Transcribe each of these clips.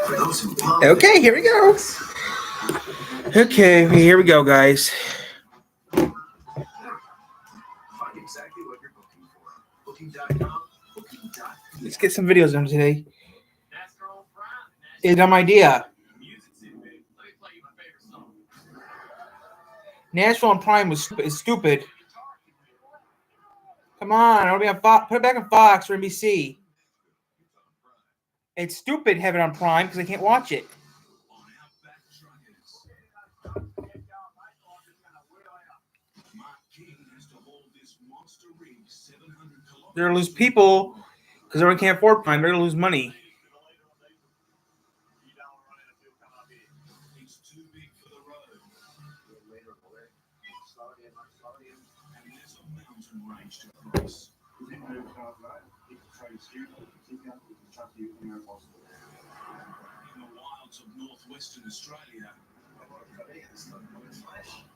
Okay, here we go. Okay, here we go, guys. Let's get some videos done today. It's a dumb idea. Nashville on Prime is stupid. Come on, it'll be on Fox. Put it back on Fox or NBC. It's stupid having it on Prime because I can't watch it. They're gonna lose people because everyone can't afford Prime. They're gonna lose money. In the wilds of northwestern Australia,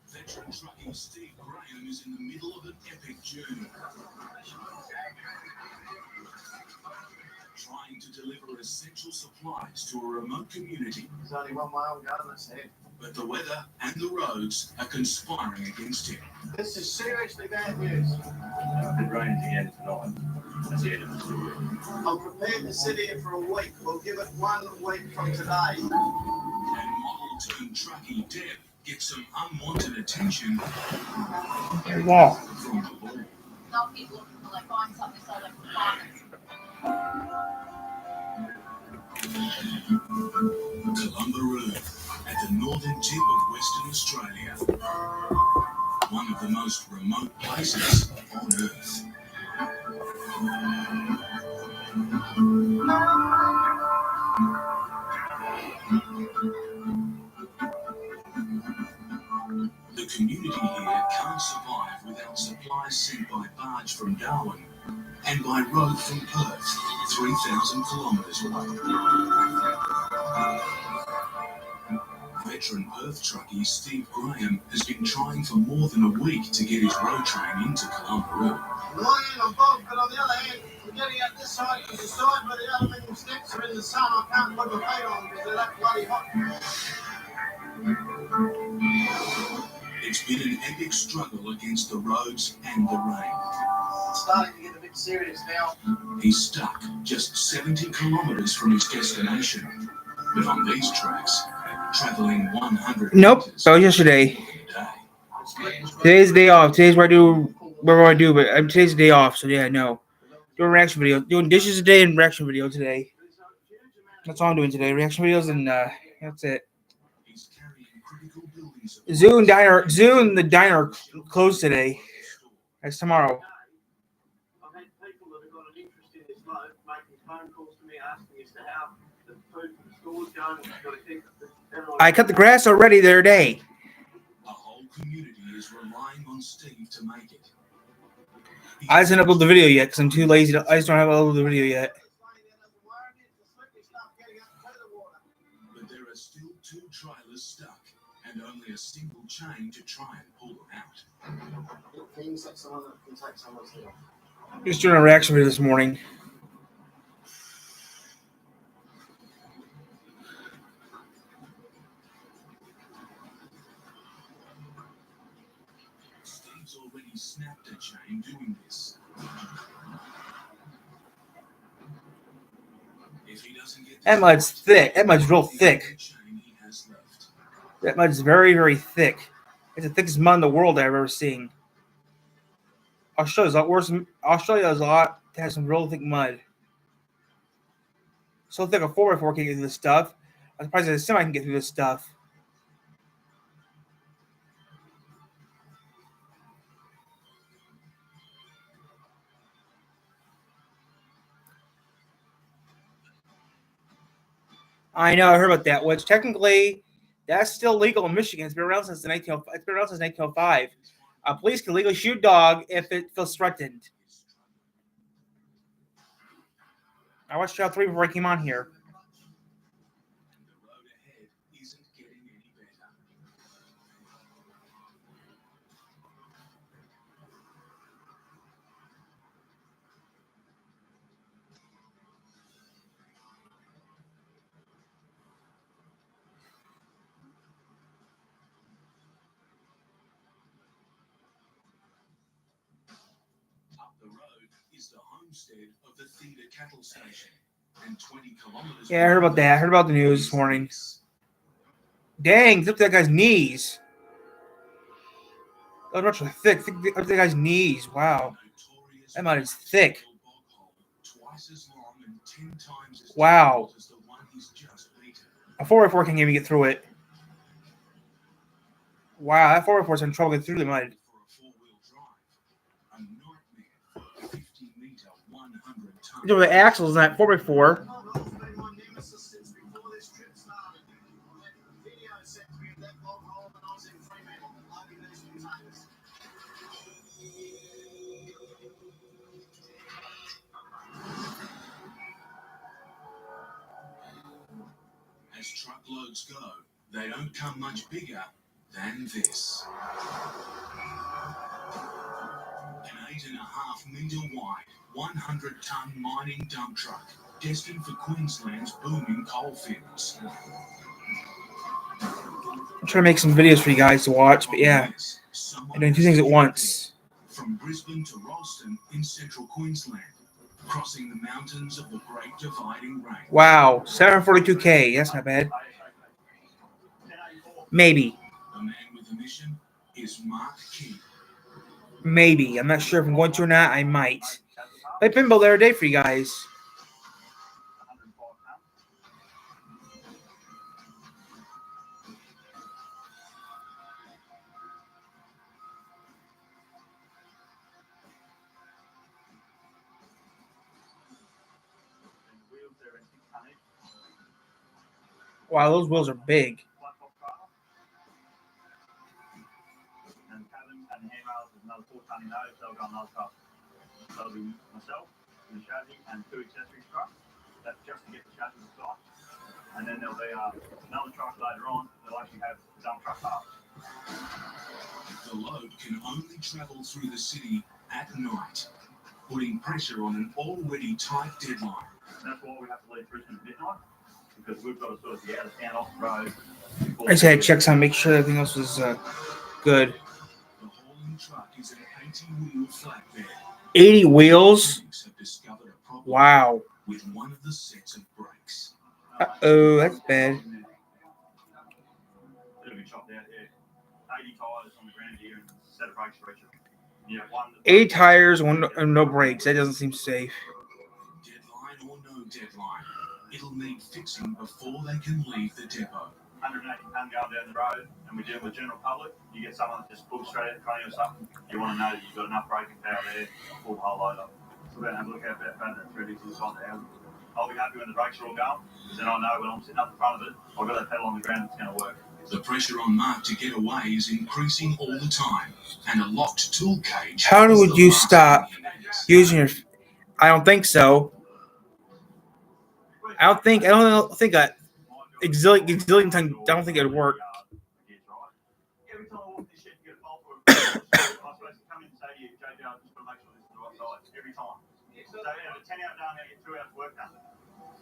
veteran trucking Steve Graham is in the middle of an epic journey. Trying to deliver essential supplies to a remote community. There's only one way I'm going, that's it. But the weather and the roads are conspiring against him. This is seriously bad news. If it rains again tonight, that's the end of the story. I'm prepared to sit here for a week. We'll give it 1 week from today. And model-turned-truckie Deb gets some unwanted attention Wow. from the law. Some people looking till they find something so they can find it. Columbaroo, at the northern tip of Western Australia. One of the most remote places on Earth. The community here can't survive without supplies sent by barge from Darwin and by road from Perth, 3,000 kilometres away. Veteran Perth truckie Steve Graham has been trying for more than a week to get his road train into Columbaroo. I'm both, but on the other hand, I'm getting out this side because the side where the aluminium steps are in the sun. I can't put my feet on because they're that bloody hot. It's been an epic struggle against the roads and the rain. It's starting to get a bit serious now. He's stuck just 70 kilometres from his destination. But on these tracks, travelling 100 Nope, metres that was yesterday. a day. Today's the day off. Today's where I do whatever I do, but today's the day off, so yeah, no. Doing reaction video. Doing dishes today and reaction video today. That's all I'm doing today. Reaction videos and that's it. He's carrying critical building Zoom the diner closed today. That's tomorrow. I've had people that have got an interest in this load making phone calls to me asking as to how the food from the store's going. We've got to keep it. I cut the grass already the other day. A whole community is relying on Steve to make it. I just didn't upload the video yet because I'm too lazy. I just don't have to upload the video yet. But there are still 2 trailers stuck and only a single chain to try and pull them out. Can you set someone that can take someone's head off? Just doing a reaction video this morning. Steve's already snapped a chain doing this. If he doesn't get That mud's thick. That mud's real thick. chain he has left. That mud's very, very thick. It's the thickest mud in the world I've ever seen. Australia's a lot worse. Australia has a lot that has some real thick mud. So thick a 4x4 can get through this stuff. I'm surprised that a semi can get through this stuff. I know, I heard about that. Which technically, that's still legal in Michigan. It's been around since 1905. Police can legally shoot a dog if it feels threatened. I watched Child 3 before I came on here. The road ahead isn't getting any better. is the homestead of the Theda cattle station, and 20 kilometers. Yeah, I heard about that. I heard about the news this morning. Dang, it's up to that guy's knees. Oh, not really thick. Up to that guy's knees. Wow. That mud is thick. Wow. A 4x4 can't even get through it. Wow, that 4x4 is having trouble getting through the mud. You know, the axles on that 4x4. As truckloads go, they don't come much bigger than this. An 8.5 metre wide, 100-ton mining dump truck, destined for Queensland's booming coalfields. I'm trying to make some videos for you guys to watch, but yeah, I'm doing two things at once. From Brisbane to Ralston in central Queensland, crossing the mountains of the Great Dividing Range. Wow, 742K. That's not bad. Maybe. The man with the mission is Mark King. Maybe. I'm not sure if I'm going to or not. I might. I play pinball the other day for you guys. Wow, those wheels are big. And cabin and handrails is another 4 ton in those, they'll go on another truck. That'll be myself, the chassis, and 2 accessories trucks. That's just to get the chassis aside. And then there'll be another truck later on that'll actually have dump truck parts. The load can only travel through the city at night, putting pressure on an already tight deadline. And that's why we have to leave Brisbane at midnight, because we've got to sort of get out of town off the road. I just had to check some, make sure everything else was good. The hauling truck is an 80-wheel flatbed. 80 wheels? Critics have discovered a problem Wow. with one of the sets of brakes. Uh-oh, that's bad. It'll be chopped out, yeah. 80 tyres on the ground here and a set of brakes for each of them. Yeah, one. 8 tires, no brakes. That doesn't seem safe. Deadline or no deadline, it'll need fixing before they can leave the depot. 180 ton going down the road, and we deal with general public. You get someone that just pulls straight out the front of you or something. You want to know that you've got enough braking power there to pull the whole load up. So we're going to have a look at that front of the 3 inside the house. I'll be happy when the brakes are all going, because then I know when I'm sitting up in front of it, I've got that pedal on the ground, it's going to work. The pressure on Mark to get away is increasing all the time, and a locked tool cage. How is would the you last stop thing he needs. using your... I don't think so. I don't think a gazillion ton, I don't think it would work. Every time I walk this shit, you get a fault for it. I'm supposed to come in and say to you, JJ, I just want to make sure this is the right size. Every time. So out of a 10-hour day, I get 2 hours work done.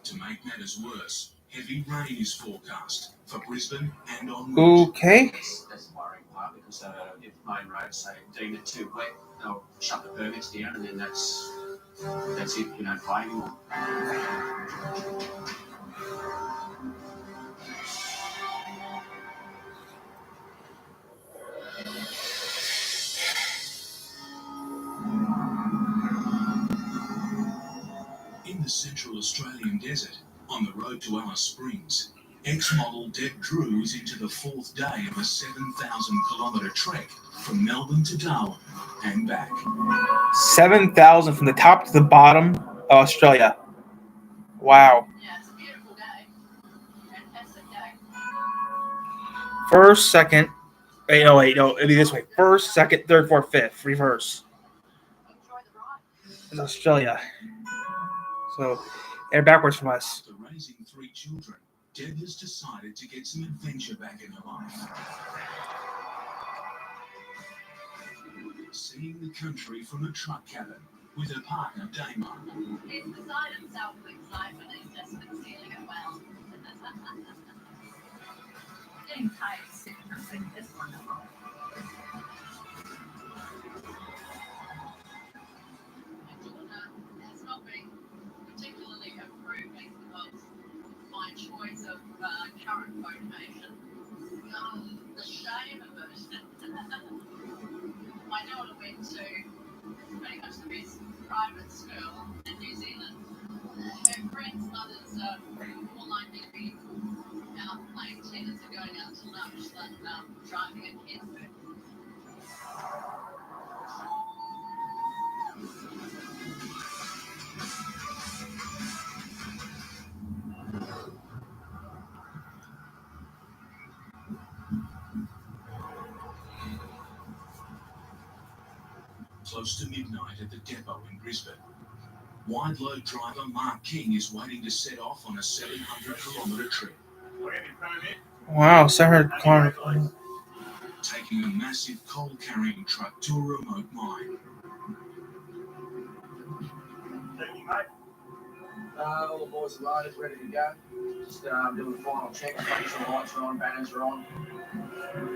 To make matters worse, heavy rain is forecast for Brisbane and on route. Okay. That's the worrying part, because if main roads say deem it too wet, they'll shut the permits down, and then that's it. You don't play anymore. In the central Australian desert, on the road to Alice Springs, ex-model Deb Drew is into the 4th day of a 7,000-kilometre trek from Melbourne to Darwin and back. 7,000 from the top to the bottom of Australia. Wow. Yeah, it's a beautiful day. Fantastic day. First, second. Wait, no. It'll be this way. First, second, third, fourth, fifth. Reverse. Enjoy the ride. It's Australia. So, they're backwards from us. After raising 3 children, Deb has decided to get some adventure back in her life. Seeing the country from a truck cabin with her partner Damo. He's beside himself with excitement. He's just been feeling it well. Getting tired soon. I think this wonderful. choice of current vocation. The shame of it. My daughter went to pretty much the best private school in New Zealand. Her friend's mother's more likely to be out playing tennis or going out to lunch than driving a kid. Close to midnight at the depot in Brisbane, wide load driver Mark King is waiting to set off on a 700-kilometre trip. Wow, 700 kilometers. Taking a massive coal-carrying truck to a remote mine. All the boys are loaded, ready to go. Just doing the final check, making sure the lights are on, banners are on.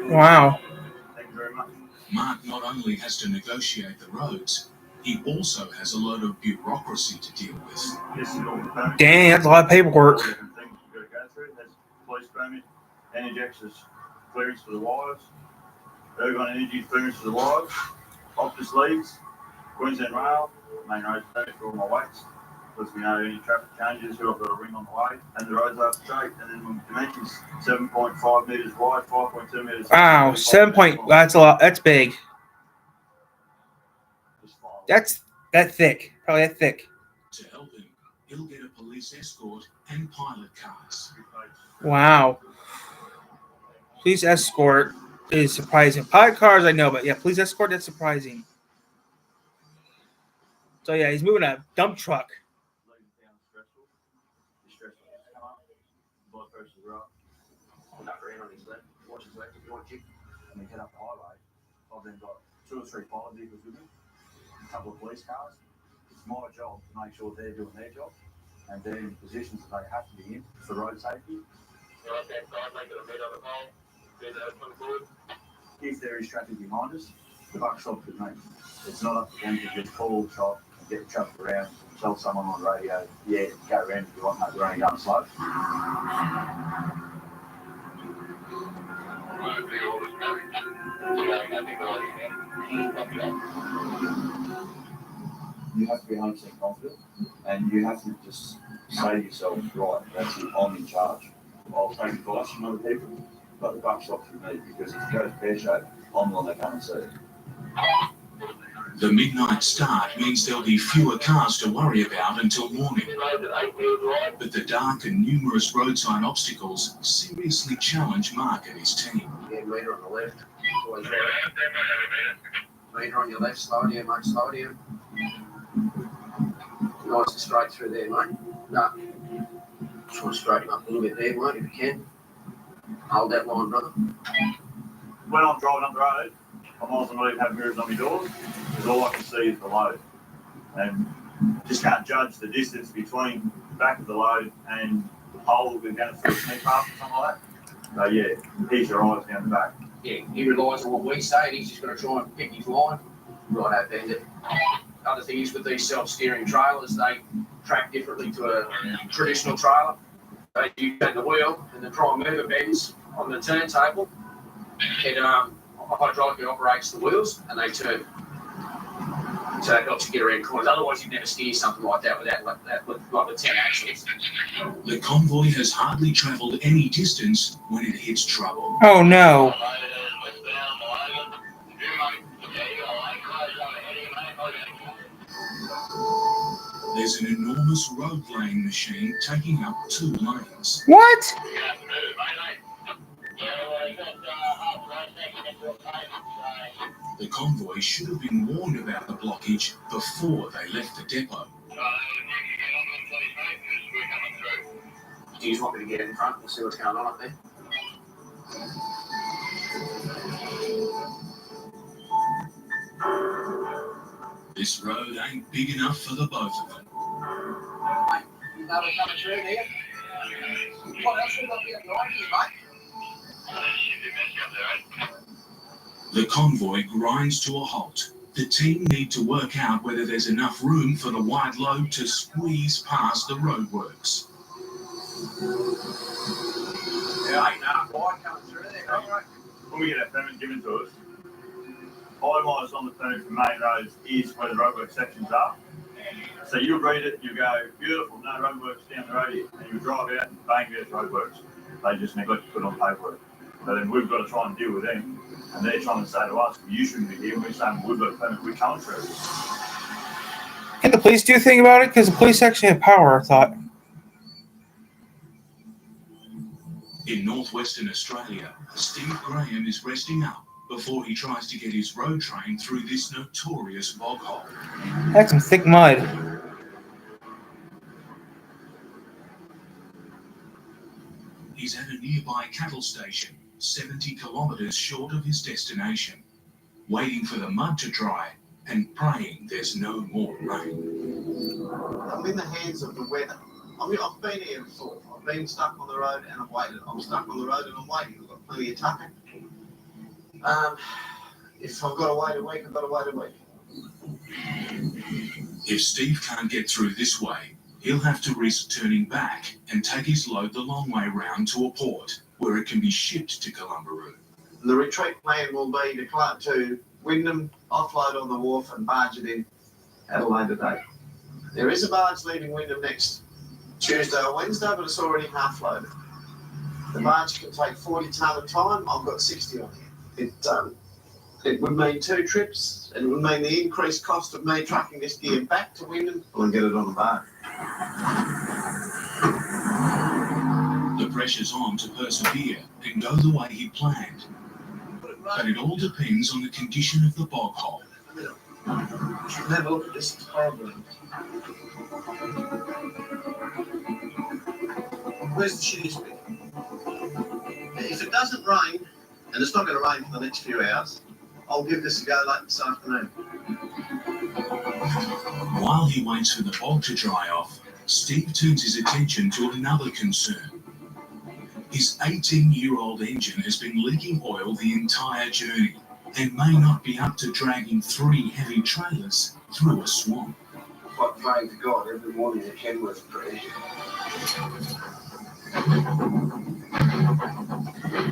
Wow. Thank you very much. Mark not only has to negotiate the roads, he also has a load of bureaucracy to deal with. This is all the permit. Dang, that's a lot of paperwork. Different things you've got to go through. There's police permit, Energex's clearance for the wires, Ergon Energy clearance for the wires, Optus leads, Queensland Rail, main roads permit for all my weights. Lets me know any traffic changes, who I've got to ring on the way, and the roads are straight. And then dimensions 7.5 metres wide, 5.2 metres. Wow, 7 point. That's a lot. That's big. That's that thick. Probably that thick. To help him, he'll get a police escort and pilot cars. Wow. Police escort is surprising. Pilot cars, I know, but yeah, police escort, that's surprising. So yeah, he's moving a dump truck. Blood pressures are up. I'll duck around on his left, watch his left if you want to kick, and then head up the highway. I've then got 2 or 3 pilot vehicles with me, a couple of police cars. It's my job to make sure they're doing their job and they're in positions that they have to be in for road safety. If there is traffic behind us, the buck stops with me. It's not up to them to just pull, stop, and get the traffic around, tell someone on the radio, yeah, go around if you want, mate, we're only going slow. You have to be 100% confident, and you have to just say to yourself, right, that's it, I'm in charge. I'll take advice from other people, but the buck stops with me, because if it goes pear-shaped, I'm the one they come and see. The midnight start means there'll be fewer cars to worry about until morning. But the dark and numerous roadside obstacles seriously challenge Mark and his team. Yeah, meter on the left. Always right. Meter on your left, slow down, mate, slow down. Nice and straight through there, mate. No. Just want to straighten up a little bit there, mate, if you can. Hold that line, brother. When I'm driving up the road, I might as well not even have mirrors on my doors, because all I can see is the load. And just can't judge the distance between the back of the load and the pole that we're going to sneak past or something like that. So yeah, keep your eyes down the back. Yeah, he relies on what we say, and he's just going to try and pick his line. Right, bandit. Other thing is with these self-steering trailers, they track differently to a traditional trailer. So you take the wheel and the prime mover bends on the turntable. It hydraulically operates the wheels and they turn. So it helps you get around corners. Otherwise, you'd never steer something like that without like the 10 axles. The convoy has hardly travelled any distance when it hits trouble. Oh no. There's an enormous road laying machine taking up 2 lanes. What? The convoy should have been warned about the blockage before they left the depot. Do you just want me to get in front and see what's going on up there? This road ain't big enough for the both of them. You know we're coming through there? What else we got here behind you, mate? The convoy grinds to a halt. The team need to work out whether there's enough room for the wide load to squeeze past the roadworks. Yeah, ain't enough wide coming through there. All right. When we get our permit given to us, itemized on the permit for main roads is where the roadwork sections are. So you'll read it, you go, beautiful, no roadworks down the road here, and you drive out and bang, there's roadworks. They just neglect to put on paperwork. So then we've got to try and deal with them, and they're trying to say to us, you shouldn't be here, and we're saying, we've got a permit, we're coming through. Can the police do a thing about it? Because the police actually have power, I thought. In northwestern Australia, Steve Graham is resting up before he tries to get his road train through this notorious bog hole. That's some thick mud. He's at a nearby cattle station, 70 kilometres short of his destination, waiting for the mud to dry and praying there's no more rain. I'm in the hands of the weather. I mean, I've been here before. I've been stuck on the road and I've waited. I'm stuck on the road and I'm waiting. I've got plenty of tucking. If I've got to wait a week, I've got to wait a week. If Steve can't get through this way, he'll have to risk turning back and take his load the long way round to a port where it can be shipped to Columbaroo. The retreat plan will be to Wyndham, offload on the wharf and barge it in at a later date. There is a barge leaving Wyndham next Tuesday or Wednesday, but it's already half loaded. The barge can take 40 tonne at a time. I've got 60 on here. It would mean 2 trips. It would mean the increased cost of me trucking this gear back to Wyndham and get it on the barge. The pressure's on to persevere and go the way he planned. But it all depends on the condition of the bog hole. Have a look at this. It's horrible. Where's the shittiest bit? If it doesn't rain, and it's not going to rain for the next few hours, I'll give this a go late this afternoon. While he waits for the bog to dry off, Steve turns his attention to another concern. His 18-year-old engine has been leaking oil the entire journey and may not be up to dragging 3 heavy trailers through a swamp. But praying to God every morning at Kenworth prayer.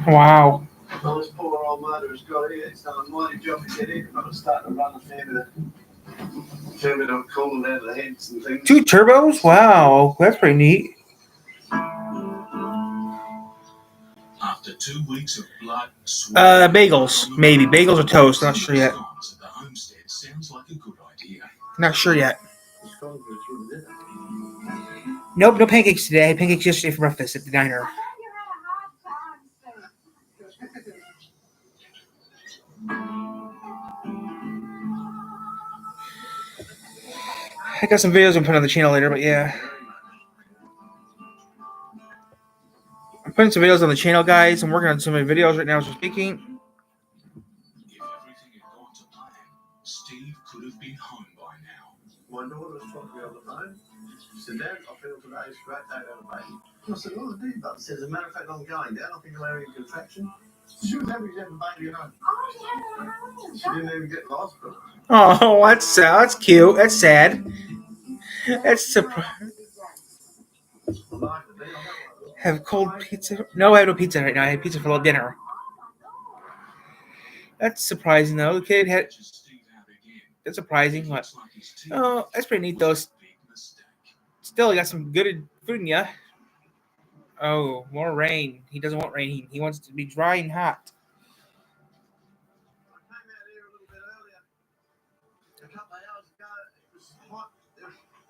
Wow. Well, this poor old motor has got here. It's done a mighty job to get in, but it's starting to run a fair bit of coolant out of the heads and things. 2 turbos? Wow. That's pretty neat. After 2 weeks of blood, sweat, Bagels. Maybe. Bagels or toast. Not sure yet. At the homestead sounds like a good idea. Not sure yet. Nope, no pancakes today. I had pancakes yesterday for breakfast at the diner. I got some videos I'm putting on the channel later, but yeah. I'm putting some videos on the channel, guys. I'm working on some of my videos right now as we're speaking. If everything had gone to plan, Steve could have been home by now. My daughter was talking to me on the phone. She said, Dad, I feel today's a great day to have a baby. I said, well, I did, but she said, as a matter of fact, I'm going down. I think I'm having a contraction. She was happy to have a baby at home. She didn't even get to hospital. Oh, that's cute. That's sad. That's surprising. Have cold pizza? No, I have no pizza right now. I had pizza for dinner. That's surprising, though. The kid had. That's surprising. What? Oh, that's pretty neat, though. Still, you got some good food in ya. Oh, more rain. He doesn't want rain. He wants it to be dry and hot. I came out here a little bit earlier. A couple of hours ago, it was hot.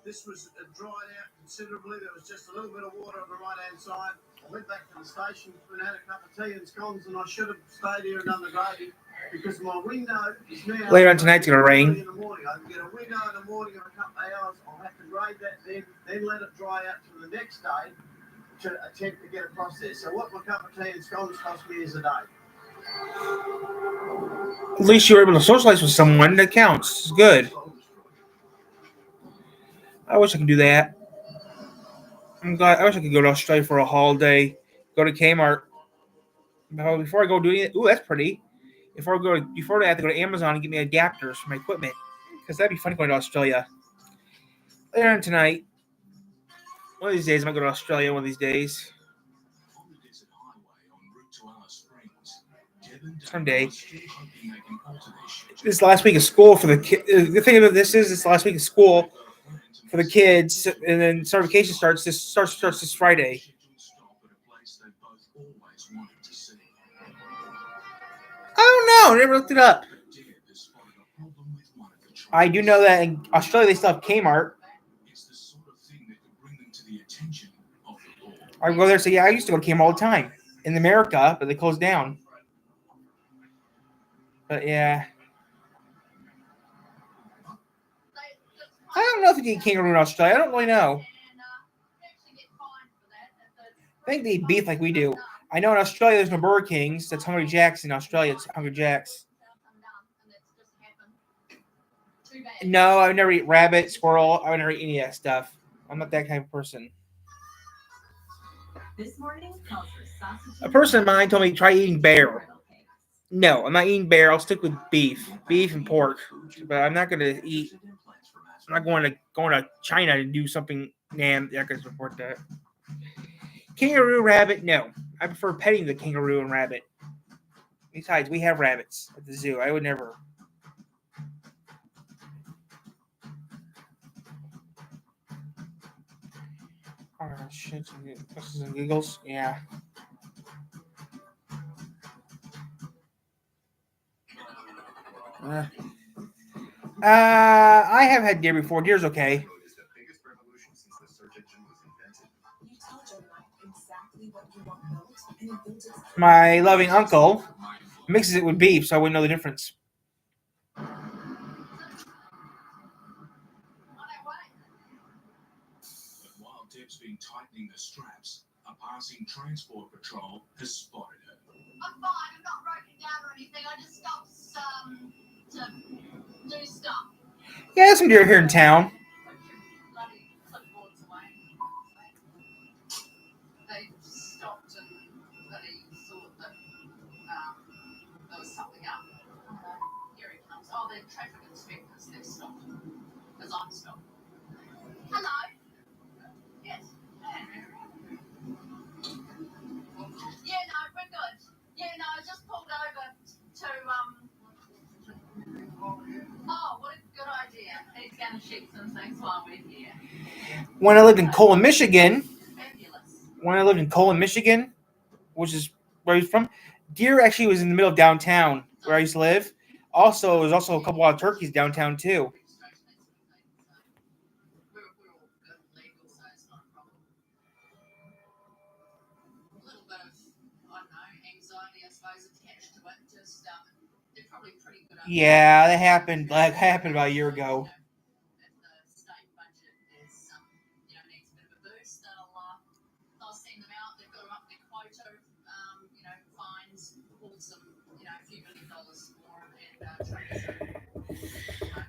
This was dried out considerably. There was just a little bit of water on the right-hand side. I went back to the station and had a cup of tea and scones, and I should have stayed here and done the gravy because my window is now... Later on tonight's going to rain. In the morning. I can get a window in the morning of a couple of hours. I'll have to grade that then let it dry out to the next day to attempt to get across there. So what my cup of tea and scones cost me is a day. At least you were able to socialize with someone. That counts. It's good. I wish I could do that. I'm glad. I wish I could go to Australia for a holiday. Go to Kmart. But before I go do it, ooh, that's pretty. Before that, I have to go to Amazon and get me adapters for my equipment because that'd be fun going to Australia. Later on tonight, One of these days, I might go to Australia. One of these days. On the desert highway en route to Alice Springs, Deb and Someday. Dave are still hoping they can alter their schedule. This is the last week of school for the kid. The thing about this is, it's the last week of school They've got a plan to for the make kids, and then summer vacation starts this Friday. scheduled stop at a place they both always wanted to see. I don't know. I never looked it up. But Deb has spotted a problem with one of the trains. I do know that in Australia they still have Kmart. It's the sort of thing that could bring them to the attention of the law. I go there and say, yeah, I used to go to Kmart all the time in America, but they closed down. But yeah, I don't know if you can eat kangaroo in Australia. I don't really know. I think they eat beef like we do. I know in Australia there's no Burger Kings. That's Hungry Jack's in Australia. It's Hungry Jack's. No, I would never eat rabbit, squirrel. I would never eat any of that stuff. I'm not that kind of person. A person of mine told me try eating bear. No, I'm not eating bear. I'll stick with beef and pork. But I'm not going to eat. I'm not going to China to do something. Nah, I'm not going to support that. Kangaroo, rabbit, no. I prefer petting the kangaroo and rabbit. Besides, we have rabbits at the zoo. I would never. Oh, shit. This is giggles. Yeah. I have had deer before. Deer's okay. My loving uncle mixes it with beef, so I wouldn't know the difference. But while Deb's been tightening the straps, a passing transport patrol has spotted her. I'm fine. I'm not broken down or anything. I just stopped to do stuff. Yeah, there's some deer here in town. Bloody clipboards away. They stopped and bloody thought that there was something up. Here he comes. Oh, they're traffic inspectors. They've stopped. Because I'm stopped. Hello. Yes. Yeah, no, we're good. Yeah, no, I just pulled over to Oh, what a good idea. He's going to shoot some things while we're here. When I lived in Colon, Michigan, Fabulous. which is where he's from, deer actually was in the middle of downtown where I used to live. Also, there's also a couple wild turkeys downtown too. We're all good and legal, so it's not a problem. A little bit of, I don't know, anxiety, I suppose, attached to it. Just, they're probably pretty good. Yeah, that happened about a year ago. If the state budget is, needs a bit of a boost, they'll send them out. They've got to up their quota, fines, pull some, a few $1 million more, and try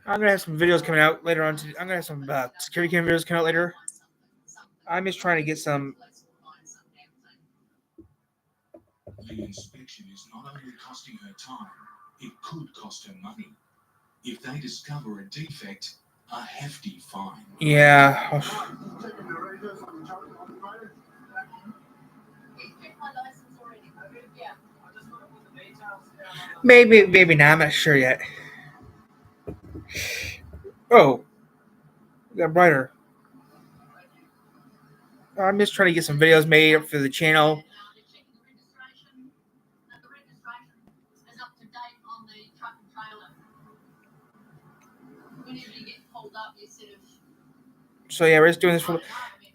I'm gonna have some videos coming out later on. I'm gonna have some security cam videos coming out later. I'm just trying to get some. The inspection is not only costing her time, it could cost her money. If they discover a defect, a hefty fine. Yeah. Maybe not. I'm not sure yet. Oh, it got brighter. I'm just trying to get some videos made up for the channel. So yeah, we're just doing this for.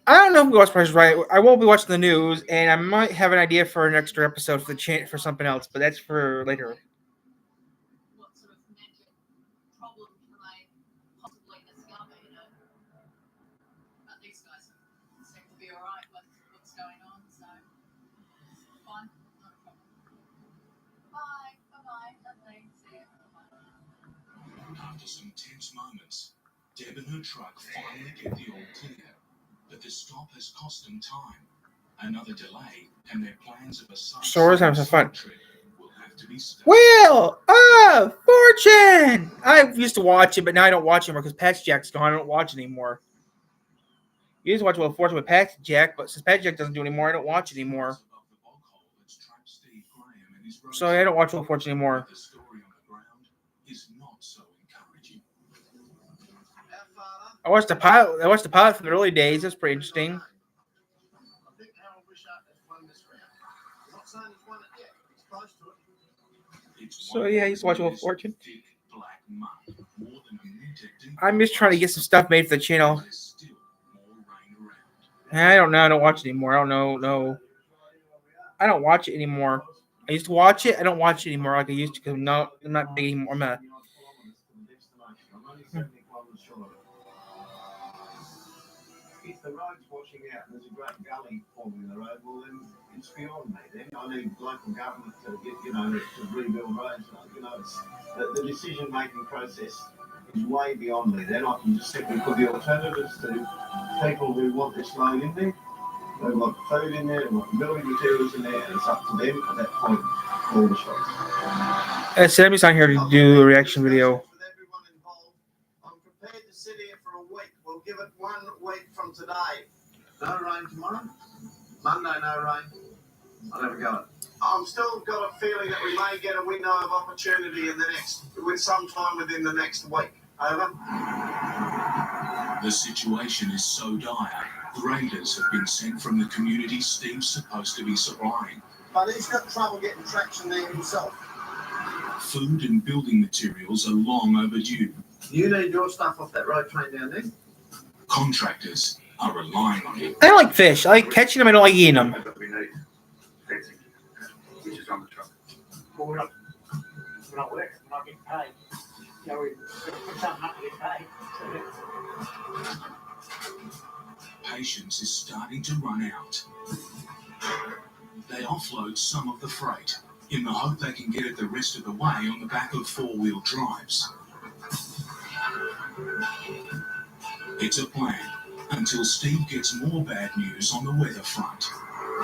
I don't know if we watch Price is Right. I won't be watching the news, and I might have an idea for an extra episode for the for something else, but that's for later. What sort of magic problem can they possibly discover, But these guys seem to be alright with what's going on, so fine, not a problem. Bye, lovely, see you. After some tense moments, Deb and her truck finally get the all clear. But the stop has cost them time. Another delay, and their plans of a So we're having some fun. trip will have to be scrapped. Wheel of Fortune! I used to watch it, but now I don't watch it anymore because Patch Jack's gone. I don't watch it anymore. You used to watch Wheel of Fortune with Patsy Jack, but since Patsy Jack doesn't do it anymore, I don't watch it anymore. So I don't watch Wheel of Fortune anymore. The story on the ground is not so encouraging. I watched the pilot. From the early days. That's pretty interesting. I think Harold Wishart has won this round. I'm not saying he's won it yet. He's close to it. So yeah, I used to watch Wheel of Fortune. Thick black mud, more than a meter deep. I'm just trying to get some stuff made for the channel. There's still more rain around. I don't know. I don't watch it anymore. I don't know. No, I don't watch it anymore. I used to watch it. I don't watch it anymore like I used to because I'm not big anymore. I'm not. If the road's washing out and there's a great gully forming in the road, well then it's beyond me. Then I need local government to get, to rebuild roads. It's the decision-making process is way beyond me. Then I can just simply put the alternatives to people who want this road in there. They want food in there, they want building materials in there, and it's up to them at that point to call the shots. Sammy's on here to do a reaction video. With everyone involved, I'm prepared to sit here for a week. We'll give it 1 week from today. No rain tomorrow. Monday, no rain. I'll never go. I'm still got a feeling that we may get a window of opportunity sometime within the next week. Over. The situation is so dire, graders have been sent from the community Steve's supposed to be supplying. But he's got trouble getting traction there himself. Food and building materials are long overdue. You need your stuff off that road train down there. Contractors are relying on it. I don't like fish. I like catching them. I don't like eating them. But we need fencing, which is on the truck. Well, we're not working, we're not getting paid. We put something up to get paid. Patience is starting to run out. They offload some of the freight in the hope they can get it the rest of the way on the back of four-wheel drives. It's a plan until Steve gets more bad news on the weather front.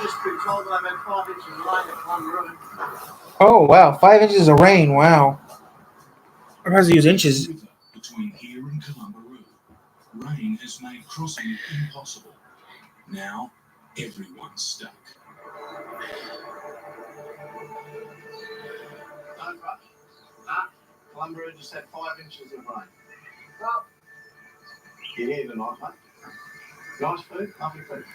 Just been told that I've had 5 inches of rain at one room. Oh wow, 5 inches of rain. Wow. I'm supposed to use inches. Between here and Columbaroo, rain has made crossing impossible. Now, everyone's stuck. Don't rush. Columbaroo just had 5 inches of rain. Well, you're here tonight, mate. Nice food, lovely food.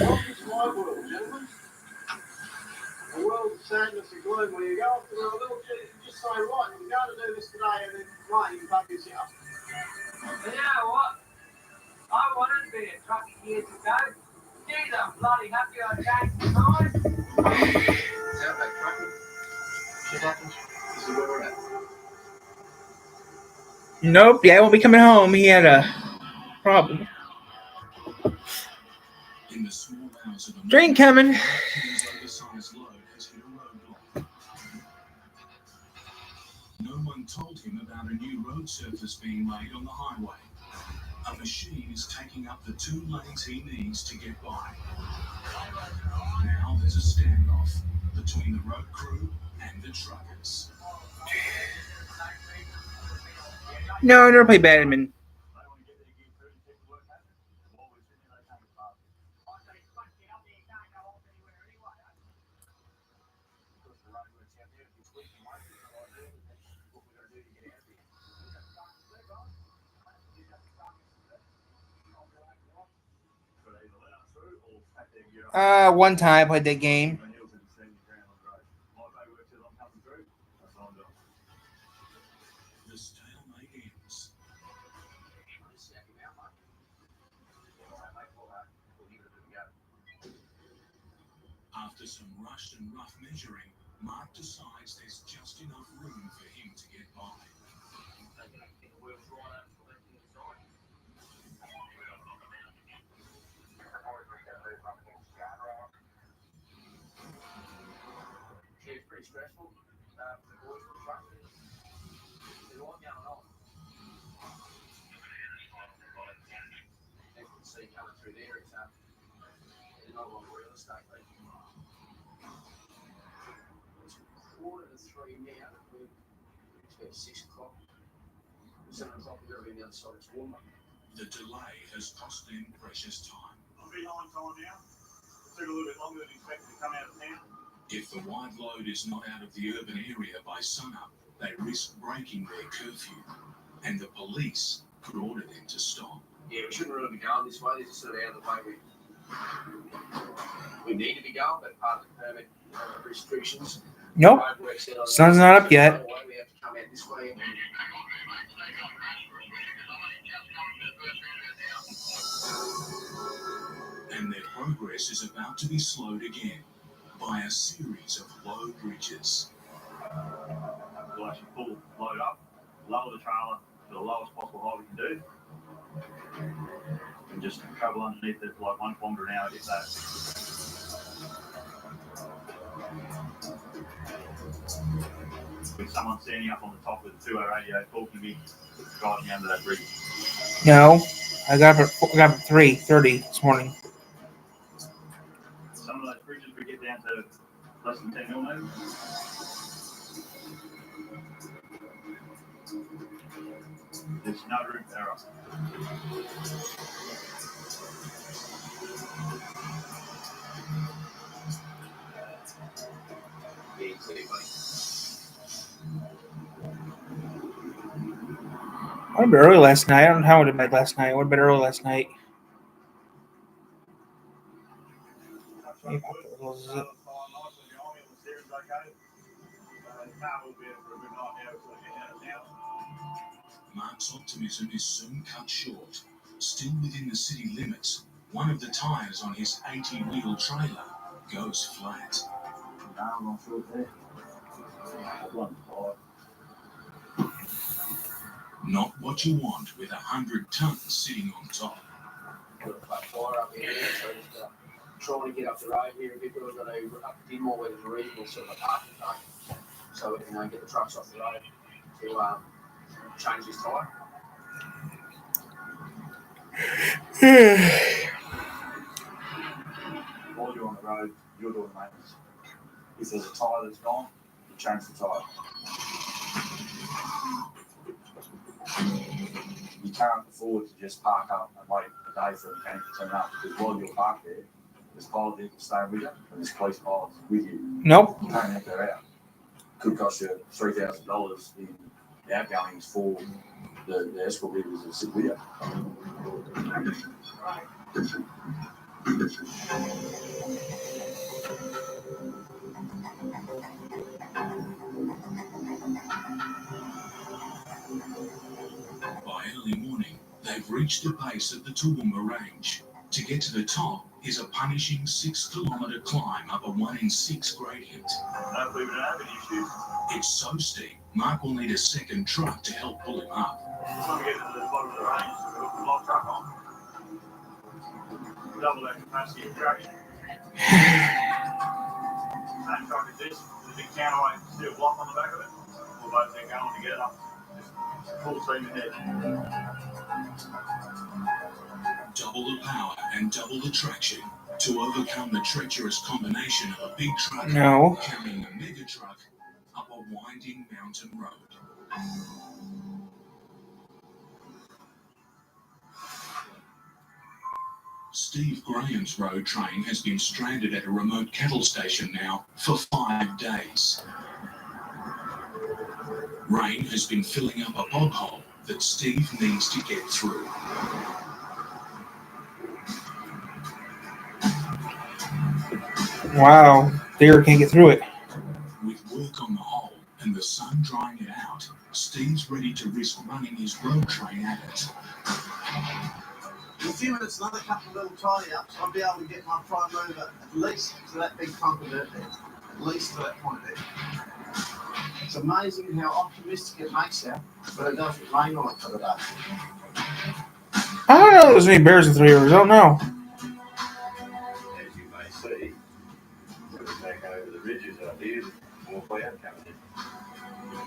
Welcome to my world, gentlemen. A world of sadness and gloom where you go off to a little just say, right, we're going to do this today, and then rain buggers you up. You know what? I wanted to be a trucker years ago. Geez, I'm bloody happy I changed my mind. Sound like trucking. Shit happens. This is where we're at. Nope. Yeah, I won't be coming home. He had a problem. In the small hours of the Train coming. his oversized load has hit a roadblock. No one told him about a new road surface being laid on the highway. A machine is taking up the 2 lanes he needs to get by. Now there's a standoff between the road crew and the truckers. No, I never played badminton. One time I played that game. The stalemate ends. After some rushed and rough measuring, Mark decides there's just enough room for him to get by. It's pretty stressful. The boys were trucking. There's a lot going on. As you can see coming through there, it's there's not a lot of real estate. It's 2:45 now. It's about 6 o'clock. 7 o'clock, we've got to be on the other side. It's warmer. The delay has cost them precious time. I'm behind time now. It took a little bit longer than expected to come out of town. If the wide load is not out of the urban area by sunup, they risk breaking their curfew, and the police could order them to stop. Yeah, we shouldn't really be going this way. This is sort of out of the way we need to be going, but part of the permit restrictions. Nope. Sun's not up yet. We have to come out this way. And their progress is about to be slowed again by a series of low bridges. We'll actually pull, load up, lower the trailer to the lowest possible height we can do, and just travel underneath it for like 1 kilometre an hour, if that. With someone standing up on the top with a 2-way radio talking to me, driving me under that bridge. No, I got up at 3:30 this morning. Some of those bridges we get down to less than 10 millimetres. There's no room for error. I went to bed early last night. I don't know how I went to bed last night. I went to bed early last night. Mark's optimism is soon cut short. Still within the city limits, one of the tyres on his 80-wheel trailer goes flat. Not what you want with 100 tons sitting on top. Got a flat tire up here, so just trying to get up the road here a bit. We've got to up the Dinmore where there's a reasonable sort of parking truck, so we can get the trucks off the road to change this tyre. While you're on the road, you're doing maintenance. If there's a tyre that's gone, you change the tyre. You can't afford to just park up and wait a day for a mechanic to turn up, because while you're parked there, there's pile vehicles staying with you and there's police piles with you. Nope. You can't have that out. Could cost you $3,000 in outgoings for the escort vehicles that sit with you. By early morning, they've reached the base of the Toowoomba Range. To get to the top is a punishing 6-kilometre climb up a 1 in 6 gradient. Hopefully we don't have any issues. It's so steep, Mark will need a second truck to help pull him up. When we get to the bottom of the range, we'll put the lock truck on. Double that capacity of traction. Same truck as this, with a big counterweight steel block on the back of it. We'll both get going together. Just full steam ahead. Double the power and double the traction to overcome the treacherous combination of a big truck carrying a mega truck up a winding mountain road. Steve Graham's road train has been stranded at a remote cattle station now for 5 days. Rain has been filling up a bog hole that Steve needs to get through. Wow, Deer can't get through it. With work on the hole and the sun drying it out, Steve's ready to risk running his road train at it. In a few minutes, another couple of little tidy ups, I'll be able to get my prime mover at least to that big clump of dirt there. At least to that point there. It's amazing how optimistic it makes you, but it doesn't rain on it for the day. I don't know if there's any bears in 3 Rivers. I don't know. As you may see, we're going to take over the ridges up here, more cloud coming in.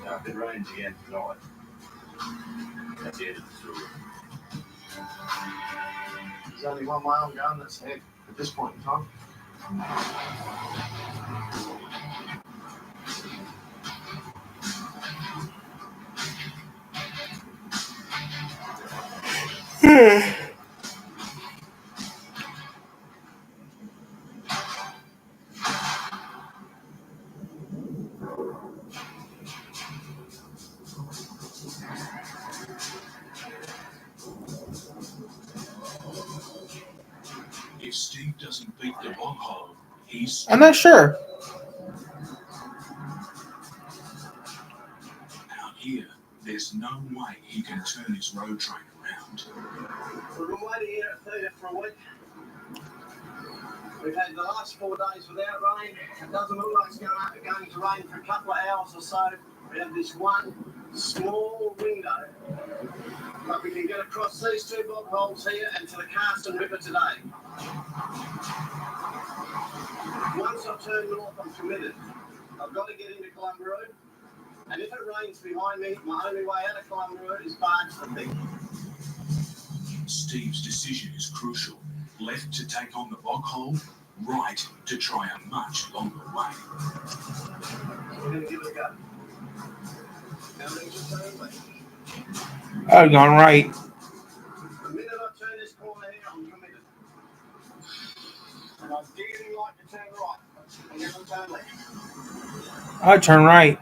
Now, if it rains again tonight, that's the end of the story. There's only one way I'm going, that's head at this point in time. If Steve doesn't beat the bog hole, he's I'm not sure. out here. There's no way he can turn his road train around. We've been waiting here at Theta for a week. We've had the last 4 days without rain. It doesn't look like it's going to rain for a couple of hours or so. We have this one small window. But we can get across these 2 bog holes here and to the Carston River today. Once I turn north, I'm committed. I've got to get into Columbaroo. And if it rains behind me, my only way out of Columbaroo is barge the thing. Steve's decision is crucial. Left to take on the bog hole, right to try a much longer way. We're going to give it a go. Now we just turn left. Oh, gone right. The minute I turn this corner here, I'm committed. And I really like to turn right. And then I'll turn left. I turn right.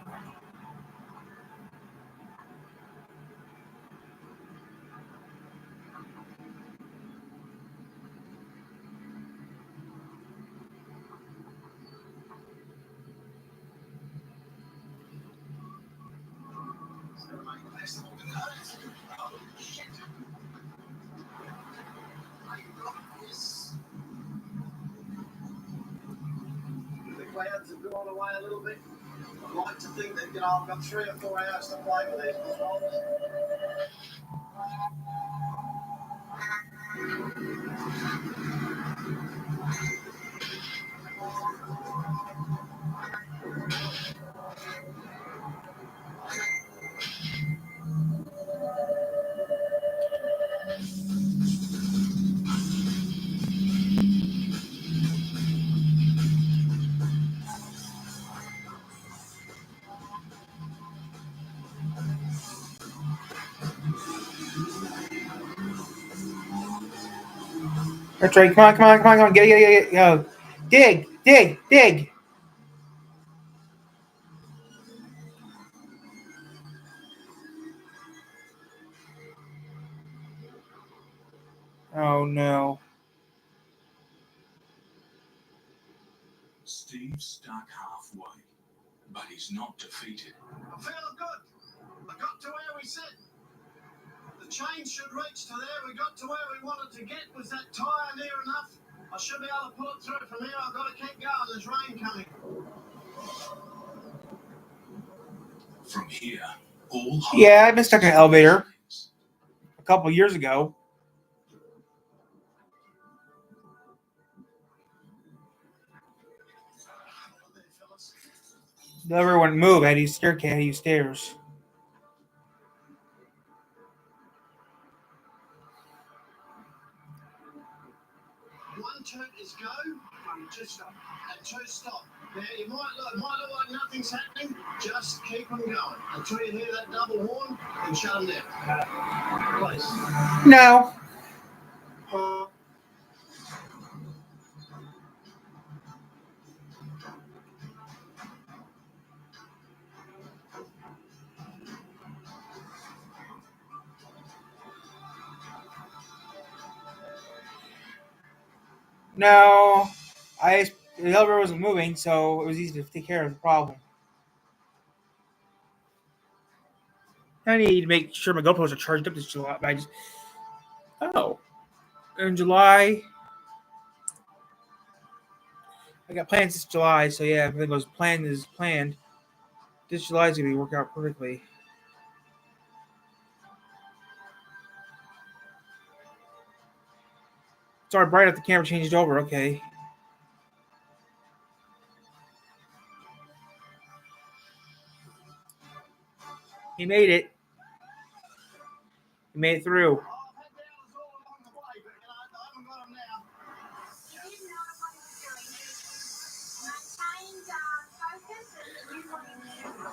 The clouds have gone away a little bit. I like to think that, I've got 3 or 4 hours to play with these controls. That's right. Come on, come on, come on, come on. Get it. Go. Dig, dig, dig. Oh, no. Steve's stuck halfway, but he's not defeated. I'm feeling good. I got to where we said. The chain should reach to there. We got to where we wanted to get. Was that tyre near enough? I should be able to pull it through from here. I've got to keep going. There's rain coming. From here, all hope Yeah, I've been stuck in an elevator ends. a couple years ago. The elevator wouldn't move. I had to use staircase. I had to use stairs. One toot is go, and 2 stop. And 2 stop. Now, it might look like nothing's happening. Just keep them going. Until you hear that double horn, then shut them down. Please. No. No. The elevator wasn't moving, so it was easy to take care of the problem. I need to make sure my GoPros are charged up this July. In July, I got plans this July, so yeah, everything goes planned as planned. This July is gonna work out perfectly. Sorry, bright up the camera changed over. Okay. He made it. He made it through. I've had doubters all along the way, but I haven't got them now. You didn't know what he was doing. He maintained focus and knew what he was doing.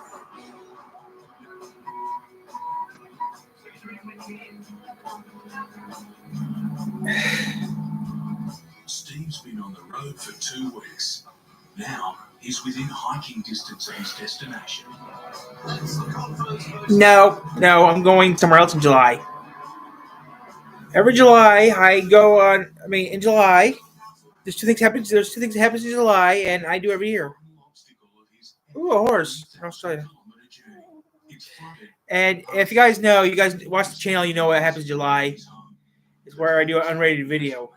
Steve's been on the road for 2 weeks. Now he's within hiking distance of his destination. No, I'm going somewhere else in July. Every July, I go on. I mean, in July, there's two things happen. There's two things that happen in July, and I do every year. Ooh, a horse in Australia. And if you guys watch the channel, you know what happens in July. It's where I do an unrated video.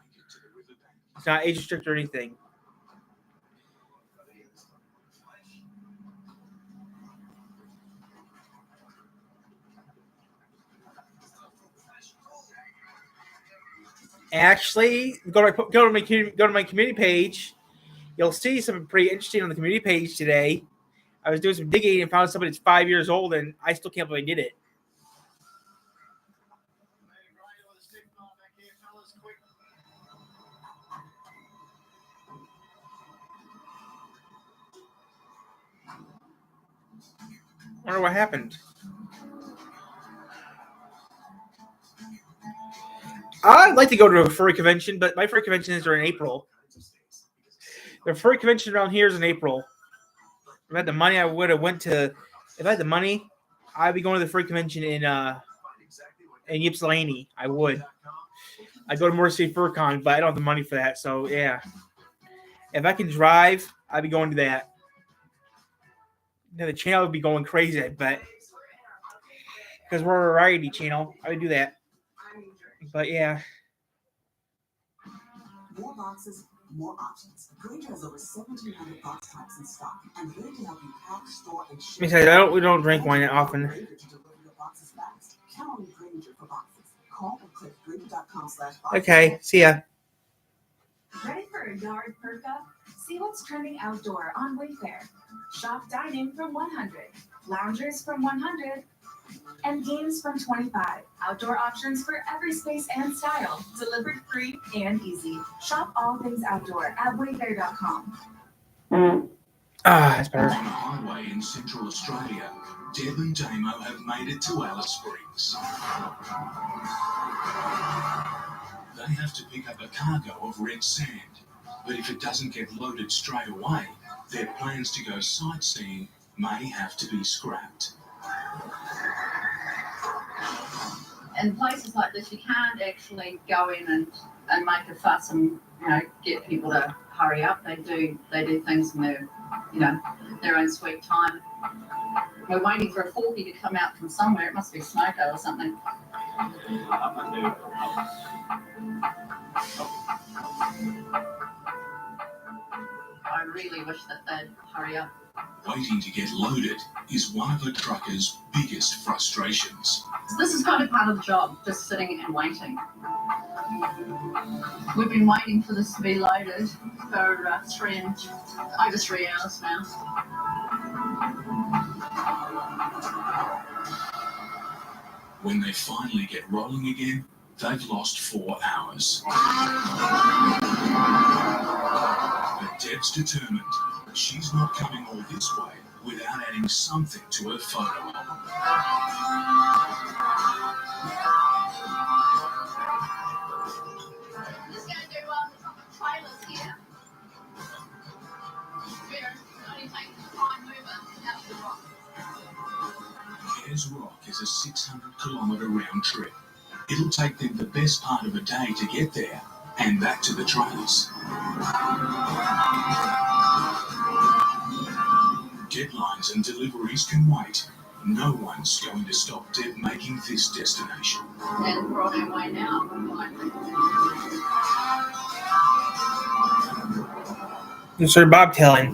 It's not age restricted or anything. Actually, go to my community page. You'll see something pretty interesting on the community page today. I was doing some digging and found somebody that's 5 years old, and I still can't believe I did it. I wonder what happened. I'd like to go to a furry convention, but my furry conventions are in April. The furry convention around here is in April. If I had the money, I would have went to. If I had the money, I'd be going to the furry convention in Ypsilanti. I would. I'd go to Motor City FurCon, but I don't have the money for that. So yeah, if I can drive, I'd be going to that. Now the channel would be going crazy, I bet, because we're a variety channel. I would do that. But yeah. More boxes, more options. Granger has over 1,700 box types in stock, and here to help you pack, store, and ship. We don't drink wine that often. Okay, see ya. Ready for a yard perk up? See what's trending outdoor on Wayfair. Shop dining from 100, loungers from 100, and games from 25. Outdoor options for every space and style. Delivered free and easy. Shop all things outdoor at wayfair.com. That's better. On a highway in Central Australia, Deb and Damo have made it to Alice Springs. They have to pick up a cargo of red sand, but if it doesn't get loaded straight away, their plans to go sightseeing may have to be scrapped. In places like this, you can't actually go in and make a fuss and get people to hurry up. They do things in their own sweet time. We're waiting for a forky to come out from somewhere. It must be Smoko or something. I really wish that they'd hurry up. Waiting to get loaded is one of a trucker's biggest frustrations. So this is kind of part of the job, just sitting and waiting. We've been waiting for this to be loaded for over 3 hours now. When they finally get rolling again, they've lost 4 hours. But Deb's determined. She's not coming all this way without adding something to her photo album. I'm just going to do trailers here. We're only taking the prime mover out of the rock. Ayers Rock is a 600-kilometre round trip. It'll take them the best part of a day to get there and back to the trailers. Deadlines and deliveries can wait. No one's going to stop Deb making this destination. And we're on our way now. You started bobtailing.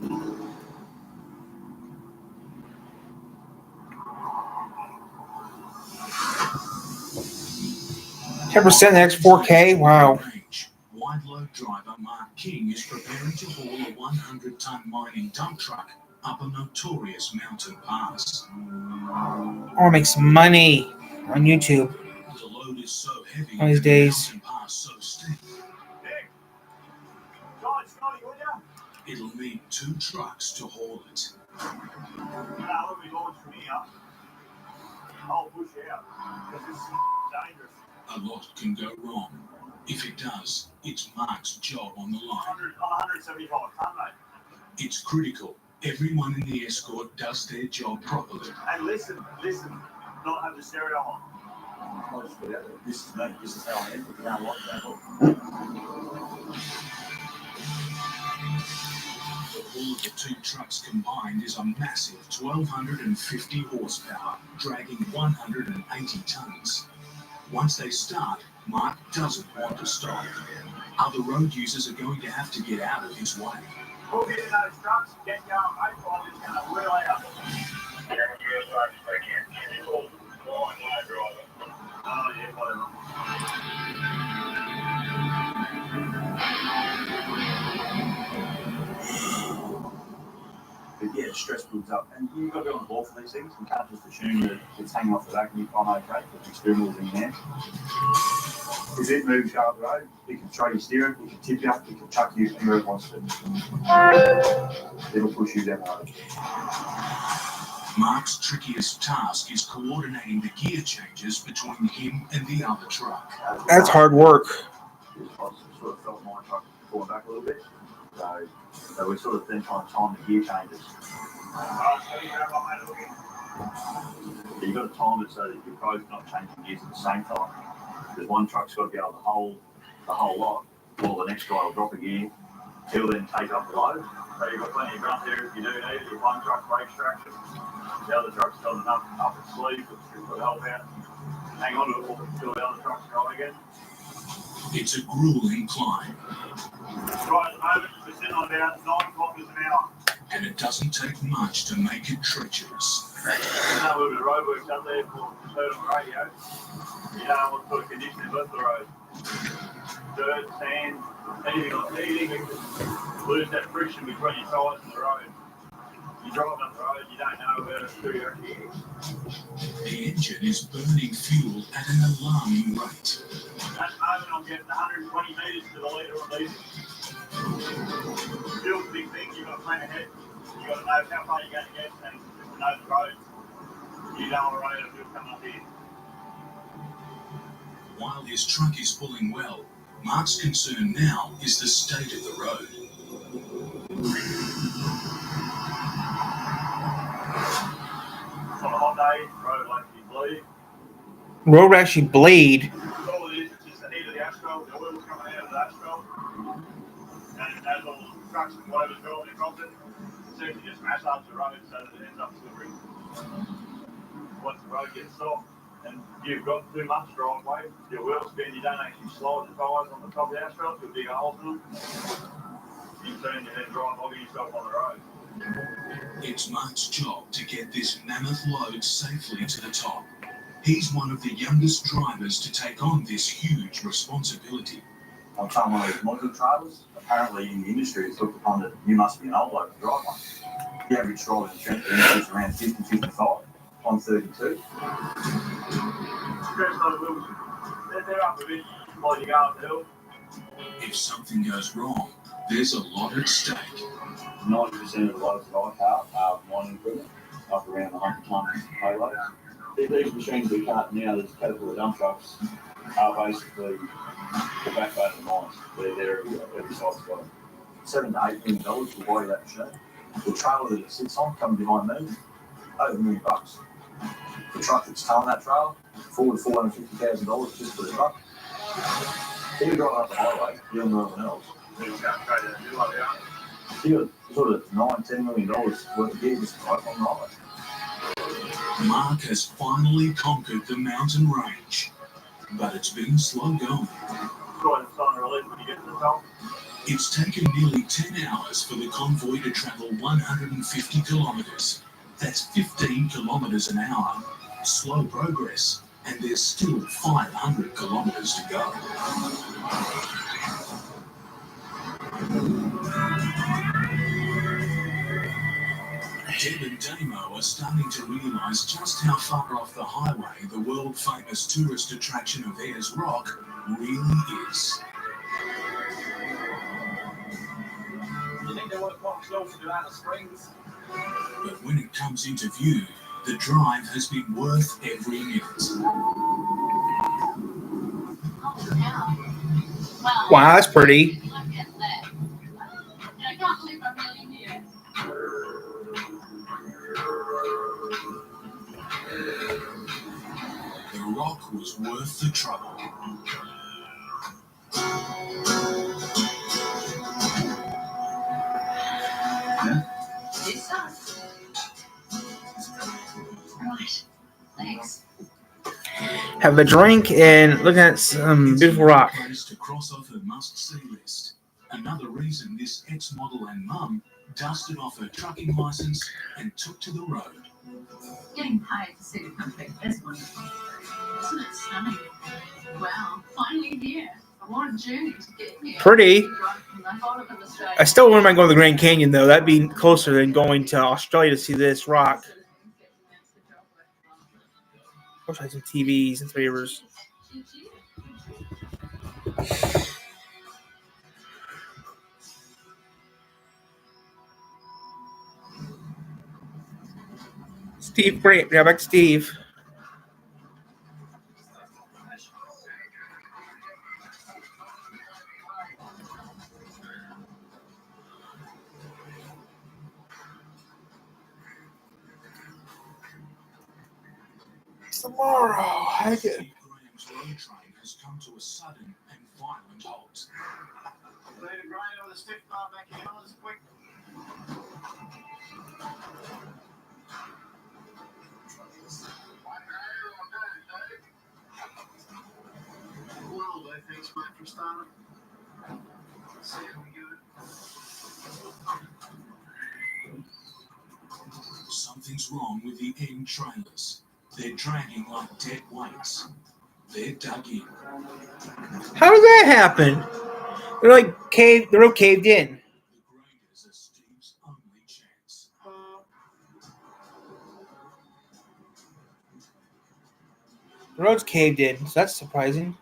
10% the next 4K. Wow. Wide load driver Mark King is preparing to haul a 100-ton mining dump truck up a notorious mountain pass. I want to make some money on YouTube The load is so heavy one of these and the days. mountain pass so steep, Scotty, will ya? it'll need 2 trucks to haul it. What we launched from here. I'll push you out because this is dangerous. A lot can go wrong. If it does, it's Mark's job on the line. 175 ton, mate. It's critical everyone in the escort does their job properly. And listen, not have the stereo on. I'll just put out there. This is me. This is how I am. If you don't like that, All of the two trucks combined is a massive 1,250 horsepower, dragging 180 tons. Once they start, Mark doesn't want to stop. Other road users are going to have to get out of his way. We'll get in those trucks, get going, mate, while it's going to wheel out. Oh, yeah, whatever. but yeah, stress builds up. And you've got to be on the ball for these things. You can't just assume that it's hanging off the back and you find okay, but the steering wheel's in your hand. If it moves you up the road, it can try your steering, it can tip you up, it can chuck you anywhere it wants to. It'll push you down the road. Mark's trickiest task is coordinating the gear changes between him and the other truck. That's hard work. I sort of felt my truck falling back a little bit. So we're sort of then trying to time the gear changes. You've got to time it so that you're both not changing gears at the same time. Because one truck's got to be able to hold the whole lot, while the next guy will drop a gear. He'll then take up the load. So you've got plenty of grunt there if you do need it. Your one truck brake traction. The other truck's got enough up its sleeve to help out. Hang on to it until the other truck's going again. It's a grueling climb. Right at the moment, we're sitting on about 9 kilometres an hour. And it doesn't take much to make it treacherous. There's no little bit of roadworks up there for heard on the radio. You don't know what sort of condition is left the road. Dirt, sand, anything like heating, you lose that friction between your tyres and the road. You drive up the road, you don't know where to do your gears. The engine is burning fuel at an alarming rate. At the moment, I'm getting 120 metres to the litre on diesel. Fuel's a big thing, you've got to plan ahead. You've got to know how far you're going to get and to know the road. You don't want to run out of fuel coming up here. While his truck is pulling well, Mark's concern now is the state of the road. On a hot day, the road will actually bleed. Road actually blade. All it is just the heat of the asphalt, the oil's coming out of the asphalt. And as all the trucks and whatever's driving across it, essentially just massage the road so that it ends up slippery. Once the road gets soft and you've got too much driveway, your wheel spin, you don't actually slide the tyres on the top of the asphalt, you'll dig a hole in them. In turn, you then drive logging yourself on the road. It's Mark's job to get this mammoth load safely to the top. He's one of the youngest drivers to take on this huge responsibility. On some of those module trailers, apparently in the industry it's looked upon that you must be an old bloke to drive one. The average driver in Trent is around 50, 55. I'm 32. They're up a bit while you go up the hill. If something goes wrong, there's a lot at stake. 90% of the loads that I car are mining equipment, up around 100 tonnes payload. These machines we cut now, these Caterpillar dump trucks, are basically the backbone of the mines. They're there every site's got them. $7 to $8 million to buy that machine. The trailer that it sits on, coming behind me, over $1 million. The truck that's towing that trailer, $450,000 just for the truck. Even driving up the highway, dealing with everyone else. You got sort of $9-10 million worth of gear just right on the highway. Mark has finally conquered the mountain range, but it's been slow going. It's taken nearly 10 hours for the convoy to travel 150 kilometres. That's 15 kilometres an hour. Slow progress, and there's still 500 kilometres to go. Deb and Damo are starting to realise just how far off the highway the world-famous tourist attraction of Ayers Rock really is. You think they want to pop shelves to Atlanta Springs? But when it comes into view, The drive has been worth every minute. Wow, that's pretty. Look at that. I can't believe I'm really here. The rock was worth the trouble. Yes, sir. Right. Thanks. Have a drink and look at some beautiful rock. Place to cross off her must-see list. Another reason this ex-model and mum dusted off her trucking license and took to the road. Getting paid to see the country is wonderful. Isn't it stunning? Wow, finally here. What a journey to get here. Pretty. Right from the heart of Australia. I still wouldn't mind going to the Grand Canyon though. That'd be closer than going to Australia to see this rock. Wish I had some TVs and favors. Steve, great. Yeah, back to Steve. Tomorrow. Graham's road train has come to a sudden and violent halt. Need a grader with a stiff bar back here, let's quick. Well, thanks, mate, for starting. See how we go. Something's wrong with the end trailers. They're dragging like dead weights. They're dug in. How did that happen? They're like caved. The road caved in. The graders are Steve's only chance. The road's caved in, so that's surprising.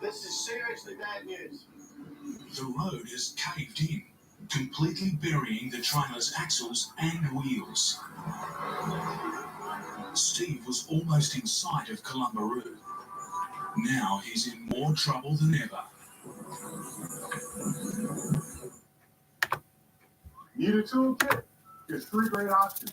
This is seriously bad news. The road is caved in, completely burying the trailer's axles and wheels. Steve was almost in sight of Columbaroo. Now he's in more trouble than ever. Need a toolkit? There's 3 great options.